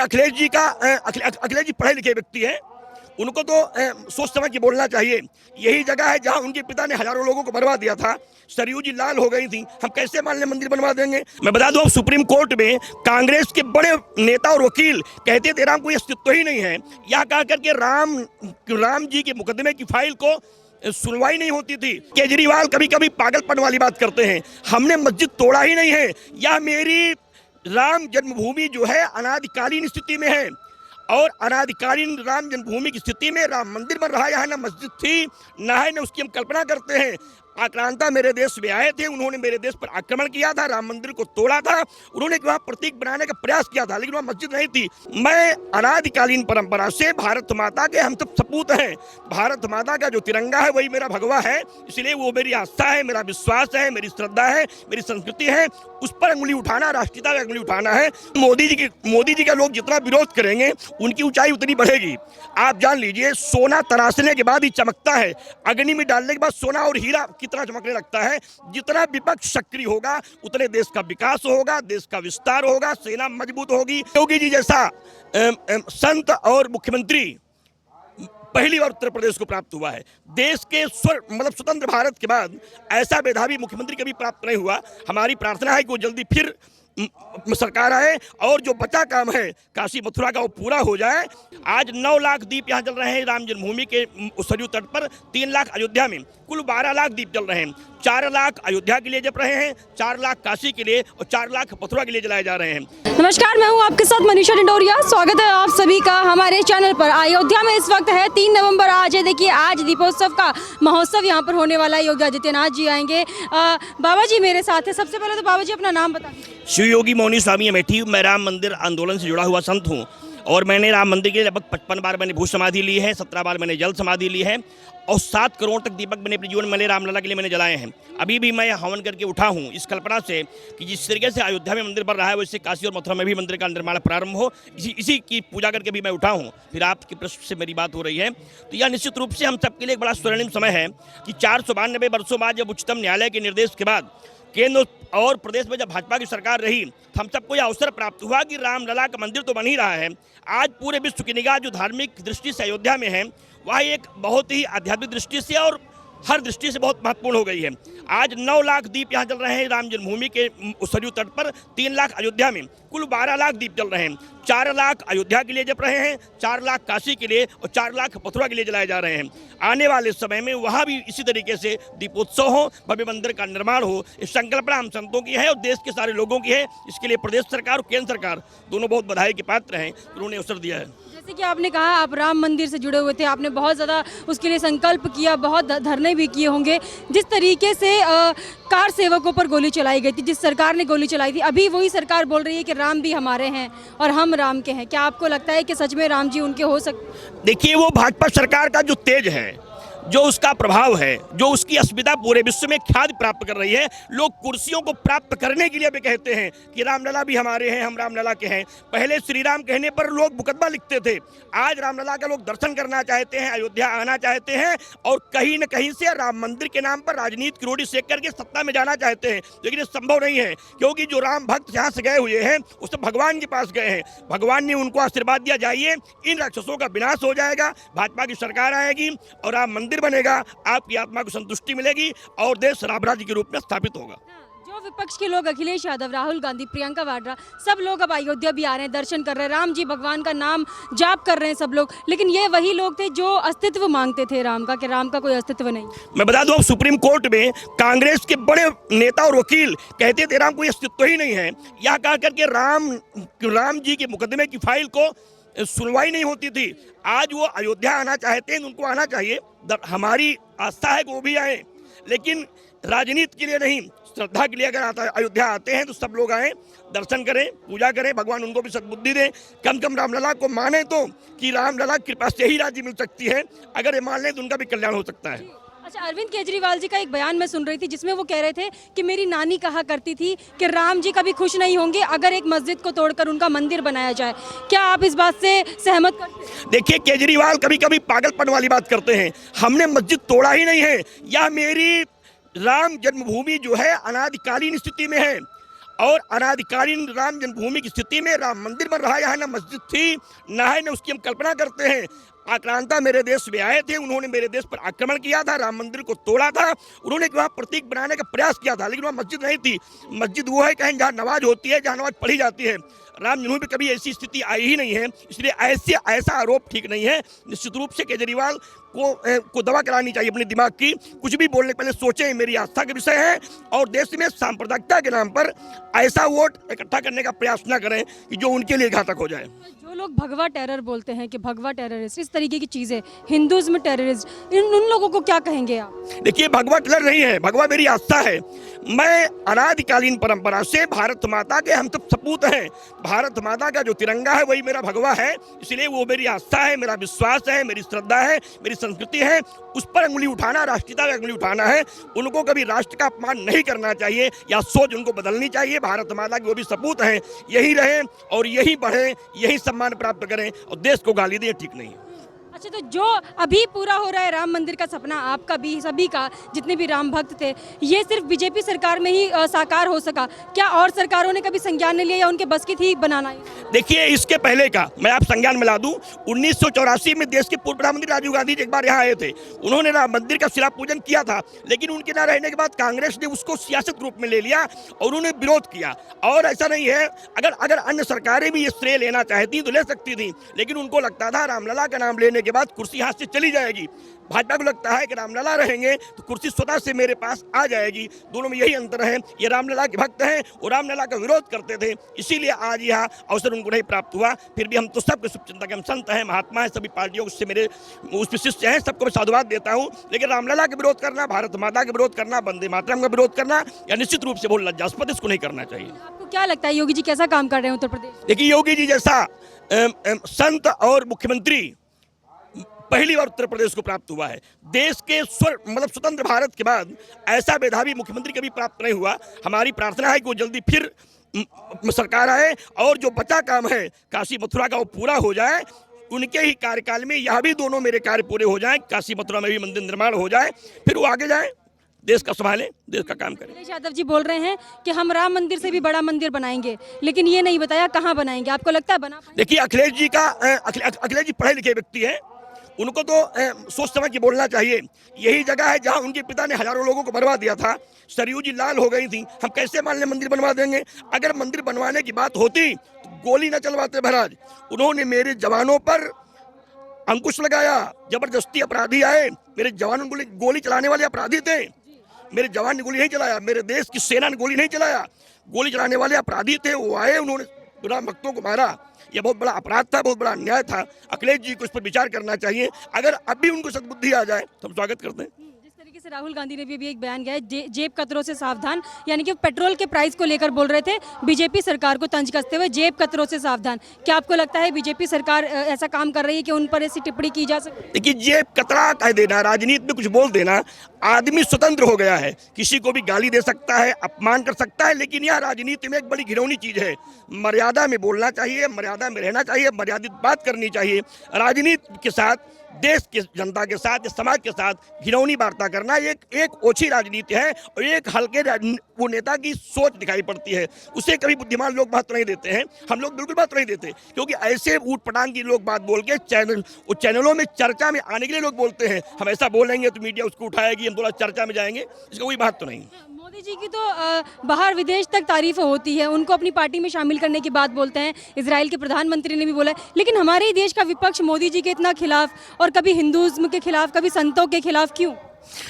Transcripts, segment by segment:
अखिलेश जी का अखिलेश जी पढ़े लिखे व्यक्ति हैं, उनको तो सोच समझ के बोलना चाहिए। यही जगह है जहां उनके पिता ने हजारों लोगों को बर्बाद दिया था, सरयू जी लाल हो गई थी, हम कैसे मान लें मंदिर बनवा देंगे। मैं बता दूं, सुप्रीम कोर्ट में कांग्रेस के बड़े नेता और वकील कहते थे राम कोई अस्तित्व ही नहीं है। यह कह करके राम जी के मुकदमे की फाइल को सुनवाई नहीं होती थी। केजरीवाल कभी कभी पागलपन वाली बात करते हैं, हमने मस्जिद तोड़ा ही नहीं है। यह मेरी राम जन्मभूमि जो है अनादिकालीन स्थिति में है, और अनादिकालीन राम जन्मभूमि की स्थिति में राम मंदिर बन रहा है। यहाँ ना मस्जिद थी ना है, ना उसकी हम कल्पना करते हैं। आक्रांता मेरे देश में आए थे, उन्होंने मेरे देश पर आक्रमण किया था, राम मंदिर को तोड़ा था, उन्होंने वहां प्रतीक बनाने का प्रयास किया था, लेकिन वहां मस्जिद नहीं थी। मैं अनादिकालीन परंपरा से भारत माता के हम सब सपूत हैं। भारत माता का जो तिरंगा है वही मेरा भगवा है, इसलिए वो मेरी आस्था है, मेरा विश्वास है, मेरी श्रद्धा है, मेरी संस्कृति है। उस पर अंगुली उठाना, राष्ट्रीयता पर अंगुली उठाना है। मोदी जी का लोग जितना विरोध करेंगे उनकी ऊंचाई उतनी बढ़ेगी। आप जान लीजिए, सोना तराशने के बाद ही चमकता है, अग्नि में डालने के बाद सोना और हीरा कितना चमकने लगता है। जितना विपक्ष सक्रिय होगा उतने देश का विकास होगा, देश का विस्तार होगा, सेना मजबूत होगी। योगी जी जैसा संत और मुख्यमंत्री पहली बार उत्तर प्रदेश को प्राप्त हुआ है। देश के स्वतंत्र भारत के बाद ऐसा मेधावी मुख्यमंत्री कभी प्राप्त नहीं हुआ। हमारी प्रार्थना है कि वो जल्दी फिर सरकार आए और जो बचा काम है काशी मथुरा का वो पूरा हो जाए। आज 9 लाख दीप यहाँ जल रहे हैं राम जन्मभूमि के सरयू तट पर, 3 लाख अयोध्या में, कुल 12 लाख दीप जल रहे हैं। 4 लाख अयोध्या के लिए जल रहे हैं, 4 लाख काशी के लिए और 4 लाख मथुरा के लिए जलाए जा रहे हैं। नमस्कार, मैं हूँ आपके साथ मनीषा डिंडोरिया। स्वागत है आप सभी का हमारे चैनल पर। अयोध्या में इस वक्त है 3 नवंबर। आज है, देखिए, आज दीपोत्सव का महोत्सव यहाँ पर होने वाला है। योगी आदित्यनाथ जी आएंगे। बाबा जी मेरे साथ है। सबसे पहले तो बाबा जी अपना नाम बता दीजिए। शिव योगी मौनी स्वामी अमेठी। मैं राम मंदिर आंदोलन से जुड़ा हुआ संत हूँ और मैंने राम मंदिर के लगभग 55 बार मैंने भू समाधि ली है, 17 बार मैंने जल समाधि ली है और 7 करोड़ तक दीपक मैंने अपने जीवन में रामलला के लिए मैंने जलाए हैं। अभी भी मैं हवन करके उठा हूँ इस कल्पना से कि जिस तरीके से अयोध्या में मंदिर बन रहा है वैसे काशी और मथुरा में भी मंदिर का निर्माण प्रारंभ हो। इसी की पूजा करके भी मैं उठा हूँ। फिर आपके प्रश्न से मेरी बात हो रही है, तो यह निश्चित रूप से हम सबके लिए एक बड़ा स्वर्णिम समय है कि 492 वर्षों बाद जब उच्चतम न्यायालय के निर्देश के बाद केंद्र और प्रदेश में जब भाजपा की सरकार रही, हम सबको यह अवसर प्राप्त हुआ कि रामलला का मंदिर तो बन ही रहा है। आज पूरे विश्व की निगाह जो धार्मिक दृष्टि से अयोध्या में है वह एक बहुत ही आध्यात्मिक दृष्टि से और हर दृष्टि से बहुत महत्वपूर्ण हो गई है। आज 9 लाख दीप यहाँ जल रहे हैं राम जन्मभूमि के सरयू तट पर, 3 लाख अयोध्या में, कुल 12 लाख दीप जल रहे हैं। 4 लाख अयोध्या के लिए जल रहे हैं, 4 लाख काशी के लिए और 4 लाख मथुरा के लिए जलाए जा रहे हैं। आने वाले समय में वहाँ भी इसी तरीके से दीपोत्सव हो, भव्य मंदिर का निर्माण हो। इस संकल्पना हम संतों की है और देश के सारे लोगों की है। इसके लिए प्रदेश सरकार और केंद्र सरकार दोनों बहुत बधाई के पात्र हैं, उन्होंने अवसर दिया है। जैसे कि आपने कहा आप राम मंदिर से जुड़े हुए थे, आपने बहुत ज़्यादा उसके लिए संकल्प किया, बहुत धरने भी किए होंगे। जिस तरीके से कार सेवकों पर गोली चलाई गई थी, जिस सरकार ने गोली चलाई थी, अभी वही सरकार बोल रही है कि राम भी हमारे हैं और हम राम के हैं। क्या आपको लगता है कि सच में राम जी उनके हो सकते? देखिए, वो भाजपा सरकार का जो तेज है, जो उसका प्रभाव है, जो उसकी अस्मिता पूरे विश्व में ख्याति प्राप्त कर रही है, लोग कुर्सियों को प्राप्त करने के लिए भी कहते हैं कि रामलला भी हमारे हैं, हम रामलला के हैं। पहले श्री राम कहने पर लोग मुकदमा लिखते थे, आज रामलला का लोग दर्शन करना चाहते हैं, अयोध्या आना चाहते हैं और कहीं न कहीं से राम मंदिर के नाम पर राजनीति की रोटी सेक करके सत्ता में जाना चाहते हैं। लेकिन ये संभव नहीं है, क्योंकि जो राम भक्त यहाँ से गए हुए हैं वो सब भगवान के पास गए हैं। भगवान ने उनको आशीर्वाद दिया, जाइए, इन राक्षसों का विनाश हो जाएगा, भाजपा की सरकार आएगी और राम मंदिर बनेगा, आपकी आत्मा को संतुष्टि मिलेगी और देश राम राज्य के रूप में स्थापित होगा। जो विपक्ष के लोग, अखिलेश यादव, राहुल गांधी, प्रियंका वाड्रा, सब लोग अब अयोध्या भी आ रहे हैं, दर्शन कर रहे हैं, राम जी भगवान का नाम जाप कर रहे हैं सब लोग, लेकिन ये वही लोग थे जो अस्तित्व मांगते थे राम का, कि राम का कोई अस्तित्व नहीं। मैं बता दूं, सुप्रीम कोर्ट में कांग्रेस के बड़े नेता और वकील कहते थे राम कोई अस्तित्व ही नहीं है। यह कह करके राम जी के मुकदमे की फाइल को सुनवाई नहीं होती थी। आज वो अयोध्या आना चाहते हैं, उनको आना चाहिए। हमारी आस्था है कि वो भी आए, लेकिन राजनीति के लिए नहीं, श्रद्धा के लिए अगर अयोध्या आते हैं तो सब लोग आए, दर्शन करें, पूजा करें, भगवान उनको भी सद्बुद्धि दें। कम कम रामलला को माने तो कि रामलला की कृपा से ही राज्य मिल सकती है। अगर ये मान लें तो उनका भी कल्याण हो सकता है। अच्छा, अरविंद केजरीवाल जी का एक बयान मैं सुन रही थी जिसमें वो कह रहे थे कि मेरी नानी कहा करती थी कि राम जी कभी खुश नहीं होंगे अगर एक मस्जिद को तोड़कर उनका मंदिर बनाया जाए। क्या आप इस बात से सहमत करते हैं? देखिए, केजरीवाल कभी कभी पागलपन वाली बात करते हैं, हमने मस्जिद तोड़ा ही नहीं है। यह मेरी राम जन्मभूमि जो है अनादिकालीन स्थिति में है, और अनाधिकालीन राम जन्मभूमि की स्थिति में राम मंदिर बन रहा है, यहाँ ना मस्जिद थी ना है, ना उसकी हम कल्पना करते हैं। आक्रांता मेरे देश में आए थे, उन्होंने मेरे देश पर आक्रमण किया था, राम मंदिर को तोड़ा था, उन्होंने वहाँ प्रतीक बनाने का प्रयास किया था, लेकिन वहाँ मस्जिद नहीं थी। मस्जिद वो है कहीं जहाँ नमाज होती है, जहाँ नमाज पढ़ी जाती है। राम जन्मभूमि पे कभी ऐसी स्थिति आई ही नहीं है, इसलिए ऐसा आरोप ठीक नहीं है। निश्चित रूप से केजरीवाल को दवा करानी चाहिए अपने दिमाग की। कुछ भी बोलने पहले सोचें, मेरी आस्था के विषय है, और देश में सांप्रदायिकता के नाम पर ऐसा वोट इकट्ठा करने का प्रयास न करें कि जो उनके लिए घातक हो जाए। जो लोग भगवा टेरर बोलते हैं कि भगवा टेररिस्ट, इस तरीके की चीज़ें, हिंदुज़्म टेररिस्ट, उन लोगों को क्या कहेंगे आप? देखिए, भगवा टेरर नहीं है, भगवा मेरी आस्था है। मैं अनादिकालीन परंपरा से भारत माता के हम सब सपूत हैं। भारत माता का जो तिरंगा है वही मेरा भगवा है, इसलिए वो मेरी आस्था है, मेरा विश्वास है, मेरी श्रद्धा है, मेरी संस्कृति है। उस पर अंगुली उठाना, राष्ट्रीयता पर अंगुली उठाना है। उनको कभी राष्ट्र का अपमान नहीं करना चाहिए, या सोच उनको बदलनी चाहिए। भारत माता के वो भी सपूत हैं, यही रहें और यही बढ़ें, यही सम्मान प्राप्त करें, और देश को गाली दें, ठीक नहीं है। अच्छा, तो जो अभी पूरा हो रहा है राम मंदिर का सपना, आपका भी, सभी का, जितने भी राम भक्त थे, ये सिर्फ बीजेपी सरकार में ही साकार हो सका? क्या और सरकारों ने कभी संज्ञान नहीं लिया, या उनके बस की थी बनाना? देखिए, इसके पहले का मैं आप संज्ञान मिला दूं। 1984 में देश के पूर्व प्रधानमंत्री राजीव गांधी जी एक बार यहाँ आए थे। उन्होंने राम मंदिर का शिला पूजन किया था, लेकिन उनके न रहने के बाद कांग्रेस ने उसको सियासत रूप में ले लिया और उन्होंने विरोध किया। और ऐसा नहीं है, अगर अन्य सरकारें भी ये श्रेय लेना चाहती तो ले सकती थी, लेकिन उनको लगता था रामलला का नाम लेने के बाद कुर्सी हाथ से चली जाएगी। भाजपा को लगता है कि रामलला रहेंगे तो कुर्सी स्वतः से मेरे पास आ जाएगी। दोनों में यही अंतर है। ये रामलला के भक्त हैं, वो रामलला का विरोध करते थे, इसीलिए आज यह अवसर उनको नहीं प्राप्त हुआ। फिर भी हम तो सबके शुभचिंतक, हम संत हैं, महात्मा हैं, सभी पार्टियों से मेरे उस शिष्य हैं, सबको मैं साधुवाद देता हूँ। लेकिन रामलला का विरोध करना, भारत माता का विरोध करना, वंदे मातरम का विरोध करना, या निश्चित रूप से बहुत लज्जास्पद, इसको नहीं करना चाहिए। आपको क्या लगता है योगी जी कैसा काम कर रहे हैं उत्तर प्रदेश? देखिए, योगी जी जैसा संत और मुख्यमंत्री पहली बार उत्तर प्रदेश को प्राप्त हुआ है। देश के स्वतंत्र भारत के बाद ऐसा मेधावी मुख्यमंत्री कभी प्राप्त नहीं हुआ। हमारी प्रार्थना है कि वो जल्दी फिर सरकार आए, और जो बचा काम है काशी मथुरा का वो पूरा हो जाए। उनके ही कार्यकाल में यह भी दोनों मेरे कार्य पूरे हो जाएं, काशी मथुरा में भी मंदिर निर्माण हो जाए, फिर वो आगे जाए, देश का संभालें, देश का काम करें। अखिलेश यादव जी बोल रहे हैं कि हम राम मंदिर से भी बड़ा मंदिर बनाएंगे, लेकिन ये नहीं बताया कहाँ बनाएंगे। आपको लगता है बना पाएंगे? देखिए, अखिलेश जी पढ़े लिखे व्यक्ति हैं, उनको तो सोच समझ के बोलना चाहिए। यही जगह है जहां उनके पिता ने हजारों लोगों को बर्बाद दिया था। सरयू जी लाल हो गई थी, हम कैसे मान लें मंदिर बनवा देंगे? अगर मंदिर बनवाने की बात होती तो गोली न चलवाते महाराज। उन्होंने मेरे जवानों पर अंकुश लगाया, जबरदस्ती अपराधी आए, मेरे जवानों को गोली चलाने वाले अपराधी थे। मेरे जवान ने गोली नहीं चलाया, मेरे देश की सेना ने गोली नहीं चलाया, गोली चलाने वाले अपराधी थे, वो आए, उन्होंने राम भक्तों को मारा। यह बहुत बड़ा अपराध था, बहुत बड़ा अन्याय था। अखिलेश जी को इस पर विचार करना चाहिए। अगर अब भी उनको सद्बुद्धि आ जाए तो हम स्वागत करते हैं। जिस तरीके से राहुल गांधी ने भी एक बयान किया है, जेब कतरों से सावधान, यानी कि पेट्रोल के प्राइस को लेकर बोल रहे थे, बीजेपी सरकार को तंज कसते हुए जेब कतरों से सावधान। क्या आपको लगता है बीजेपी सरकार ऐसा काम कर रही है कि उन पर ऐसी टिप्पणी की जा सकती है? देखिए, जेब कतरा कह देना, राजनीति में कुछ बोल देना, आदमी स्वतंत्र हो गया है, किसी को भी गाली दे सकता है, अपमान कर सकता है, लेकिन यह राजनीति में एक बड़ी घिनौनी चीज है। मर्यादा में बोलना चाहिए, मर्यादा में रहना चाहिए, मर्यादित बात करनी चाहिए। राजनीति के साथ, देश की जनता के साथ, समाज के साथ घिनौनी वार्ता करना एक ओछी राजनीति है, और एक हल्के वो नेता की सोच दिखाई पड़ती है। उसे कभी बुद्धिमान लोग बात नहीं देते हैं, हम लोग बिल्कुल बात नहीं देते, क्योंकि ऐसे ऊट पटांग की लोग बात बोल के चैनलों में चर्चा में आने के लिए लोग बोलते हैं, हम ऐसा बोलेंगे तो मीडिया उसको उठाएगी, हम थोड़ा चर्चा में जाएंगे, इसका कोई बात तो नहीं। मोदी जी की तो बाहर विदेश तक तारीफ होती है, उनको अपनी पार्टी में शामिल करने की बात बोलते हैं, इजराइल के प्रधानमंत्री ने भी बोला है, लेकिन हमारे ही देश का विपक्ष मोदी जी के इतना खिलाफ, और कभी हिंदुज़्म के खिलाफ, कभी संतों के खिलाफ, क्यों?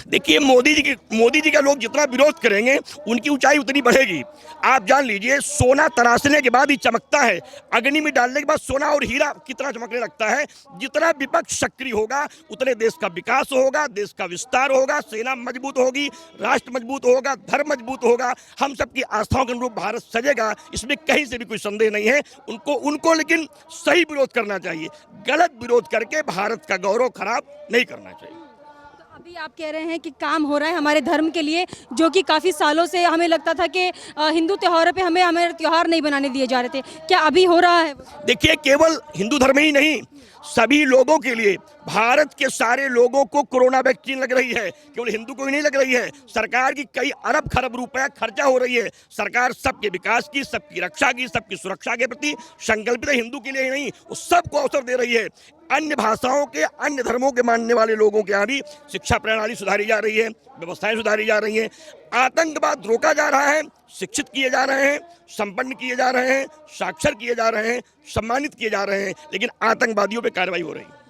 देखिए, मोदी जी का लोग जितना विरोध करेंगे उनकी ऊंचाई उतनी बढ़ेगी। आप जान लीजिए, सोना तराशने के बाद ही चमकता है, अग्नि में डालने के बाद सोना और हीरा कितना चमकने लगता है। जितना विपक्ष सक्रिय होगा उतने देश का विकास होगा, देश का विस्तार होगा, सेना मजबूत होगी, राष्ट्र मजबूत होगा, धर्म मजबूत होगा, हम सबकी आस्थाओं के अनुरूप भारत सजेगा, इसमें कहीं से भी कोई संदेह नहीं है। उनको लेकिन सही विरोध करना चाहिए, गलत विरोध करके भारत का गौरव खराब नहीं करना चाहिए। अभी आप कह रहे हैं कि काम हो रहा है हमारे धर्म के लिए, जो कि काफ़ी सालों से हमें लगता था कि हिंदू त्योहारों पे हमें हमारे त्योहार नहीं बनाने दिए जा रहे थे, क्या अभी हो रहा है? देखिए, केवल हिंदू धर्म ही नहीं, सभी लोगों के लिए, भारत के सारे लोगों को कोरोना वैक्सीन लग रही है, केवल हिंदू को ही नहीं लग रही है। सरकार की कई अरब खरब रुपए खर्चा हो रही है। सरकार सबके विकास की, सबकी रक्षा की, सबकी सुरक्षा के प्रति संकल्पित है। हिंदू के लिए ही नहीं, वो सबको अवसर दे रही है। अन्य भाषाओं के, अन्य धर्मों के मानने वाले लोगों के यहाँ भी शिक्षा प्रणाली सुधारी जा रही है, व्यवस्थाएं सुधारी जा रही हैं। आतंकवाद रोका जा रहा है, शिक्षित किए जा रहे हैं, संपन्न किए जा रहे हैं, साक्षर किए जा रहे हैं, सम्मानित किए जा रहे हैं, लेकिन आतंकवादियों पे कार्रवाई हो रही है।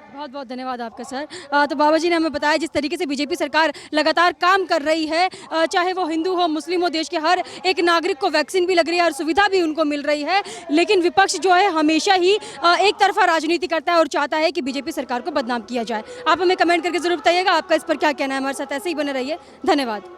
बहुत बहुत धन्यवाद आपका सर। तो बाबा जी ने हमें बताया जिस तरीके से बीजेपी सरकार लगातार काम कर रही है, चाहे वो हिंदू हो, मुस्लिम हो, देश के हर एक नागरिक को वैक्सीन भी लग रही है और सुविधा भी उनको मिल रही है, लेकिन विपक्ष जो है हमेशा ही एक तरफा राजनीति करता है और चाहता है कि बीजेपी सरकार को बदनाम किया जाए। आप हमें कमेंट करके जरूर बताइएगा आपका इस पर क्या कहना है। हमारे साथ ऐसे ही बने रहिए। धन्यवाद।